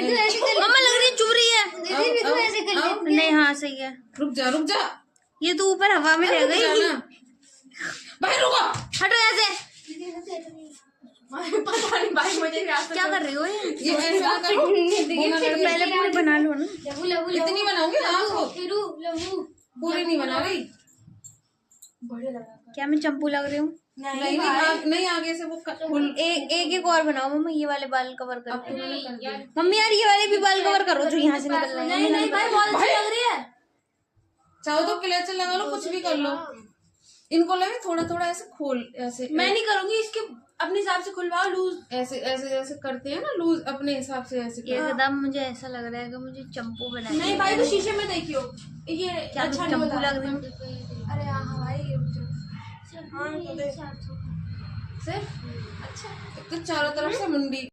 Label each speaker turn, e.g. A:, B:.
A: मम्मा लग रही है चुभ रही है। नहीं हाँ सही है।
B: रुक जा
A: ये तो ऊपर हवा में रह गई।
B: भाई रुको,
A: हटो ऐसे।
C: पता नहीं भाई मुझे
A: क्या कर रही हो ये
B: ऐसा करो।
A: पहले पूरी बना लो ना।
B: इतनी बनाऊंगी आपको, पूरी नहीं बना रही।
A: क्या मैं चंपू लग रही हूँ?
B: नहीं आगे से वो
A: एक और बनाओ मम्मा, ये वाले बाल कवर कर।
B: अब तुमने कर दिया।
A: मम्मी यार ये वाले भी बाल कवर करो जो यहाँ से निकल रहे हैं।
C: नहीं भाई बहुत अच्छी लग रही है।
B: चाहो तो क्लेचर लगा लो, कुछ भी कर लो। इनको लगे थोड़ा थोड़ा ऐसे खोल, ऐसे
C: मैं नहीं करूंगी, इसके अपने हिसाब से खुलवाओ लूज।
B: ऐसे ऐसे ऐसे करते हैं ना लूज, अपने हिसाब से ऐसे करो।
A: एकदम मुझे ऐसा लग रहा है कि मुझे चंपू बनाना
C: नहीं भाई तो शीशे में देखियो, ये
A: क्या
C: अच्छा
A: चंपू
C: नहीं
A: लग रही हूँ?
C: अरे हाँ भाई
B: सिर्फ तो चारों तरफ से मुंडी